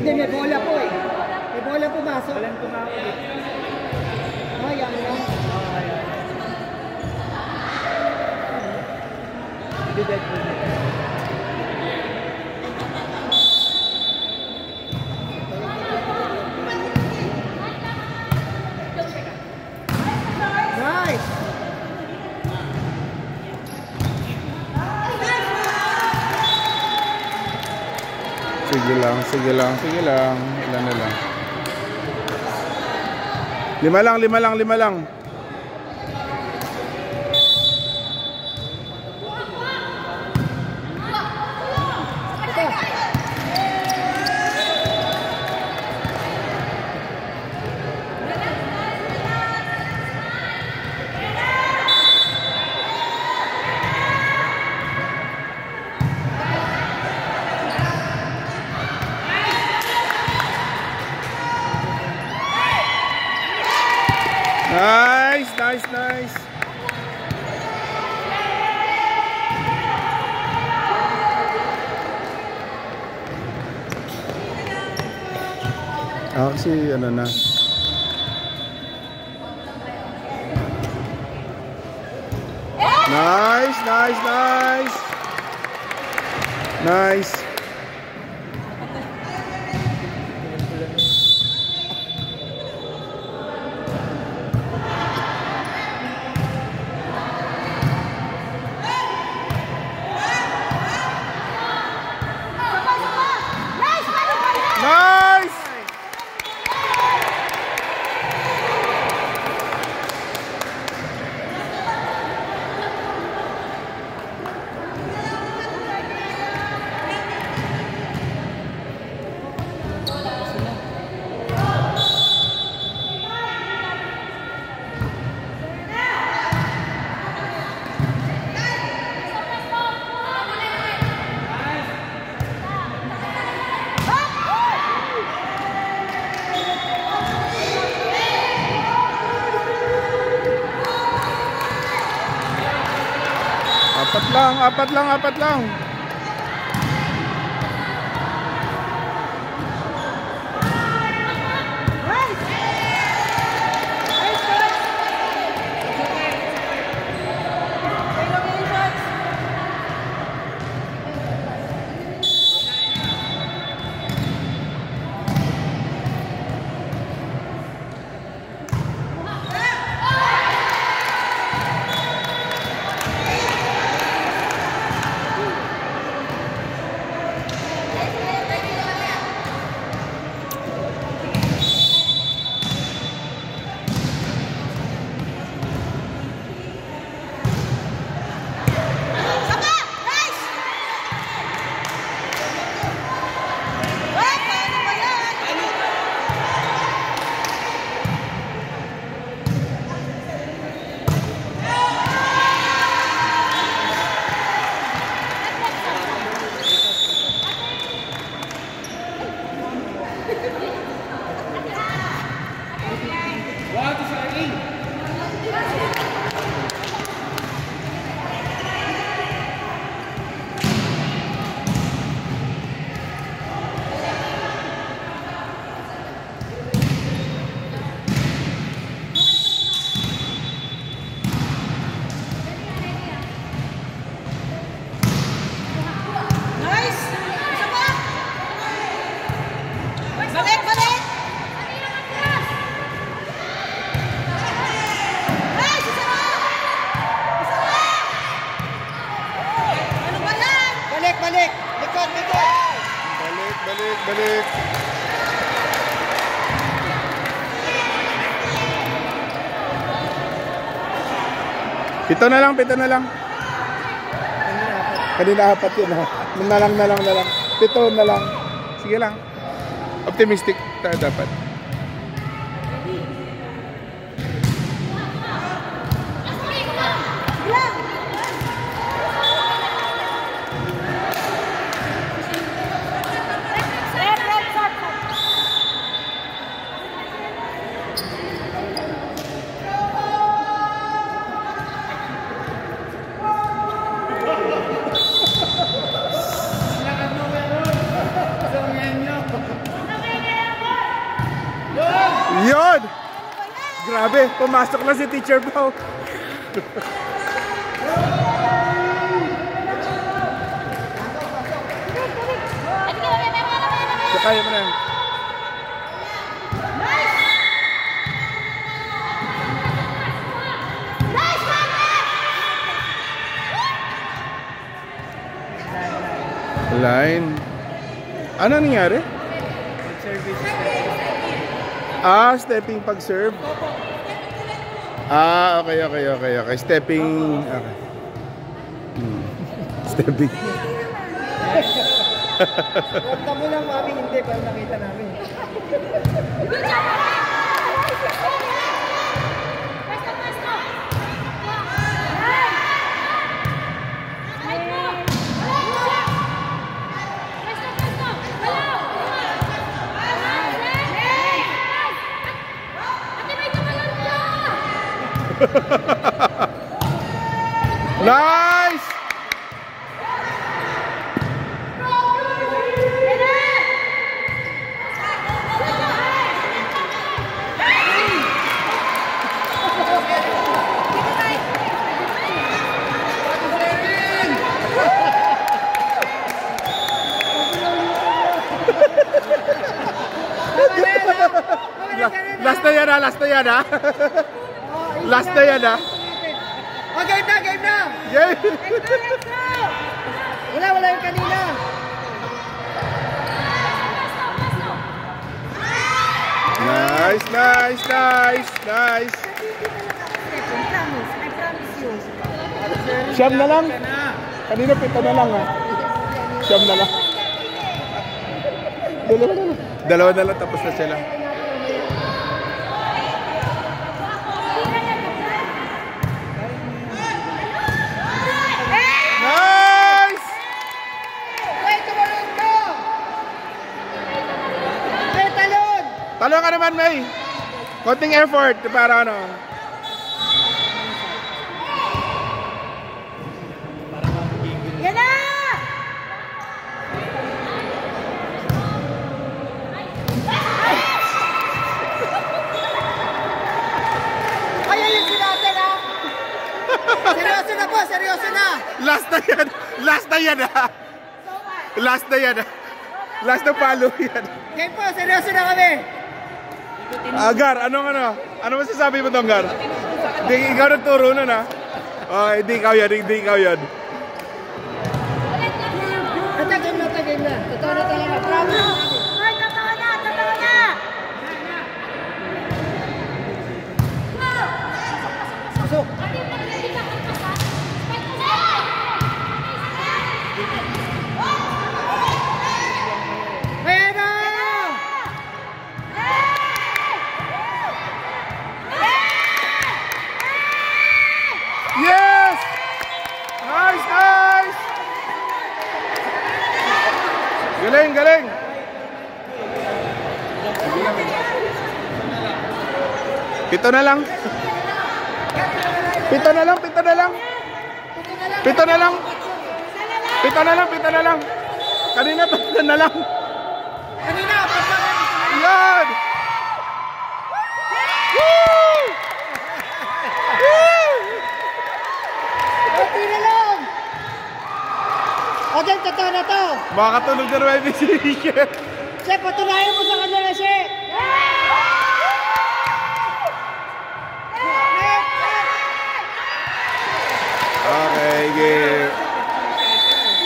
Hindi, may bola po eh. May bola pumasok. Walang pumasok. Oh, yan lang. Hindi dead po nito. Nice! Sige lang, sige lang, sige lang. Ilan na lang. 5 lang, 5 lang, 5 lang. Nice, nice, nice. Kasi ano na. Nice, nice, nice. Nice. Nice! Apat lang. Balik. Pito na lang. Kanina 4 yun ha. Na lang. 7 na lang. Sige lang. Optimistic tayo dapat. Grabe, pumasok na si Teacher Pao. Kaya mo na yan. Line. Ano nangyari? Service. Stepping pag-serve. Okay. Stepping. Okay. Stepping. Huwag mo lang mami, hindi, para nakita namin. Nice! Last na yan ha. Last na yan ha. Oh, game na! Game! Wala yung kanina. Nice. Siyam na lang. Kanina 7 na lang ha. Siyam na lang. Dalawa na lang tapos na sila. Nice! Talon ka naman, May. Konting effort para ano. Yan na! Ayusin natin ha! Seryoso na! Last na yan ha. Last na palo yan. Game po, seryoso na kami! Gar, ano masasabi mo doon, Gar? Hindi, ikaw nagturo nun ha. Okay, hindi ikaw yan. Game na. Totoo na talaga. Promise. Hoy, totoo na! Pasok. Ayan na! Yes! Nice! Galing! Pito na lang. Kanina 3 na lang. Kanina, Yan! Woo! konti na lang! O, game, totoo na to! Makakatunog na naman yung decision. Chef, patunayan mo sa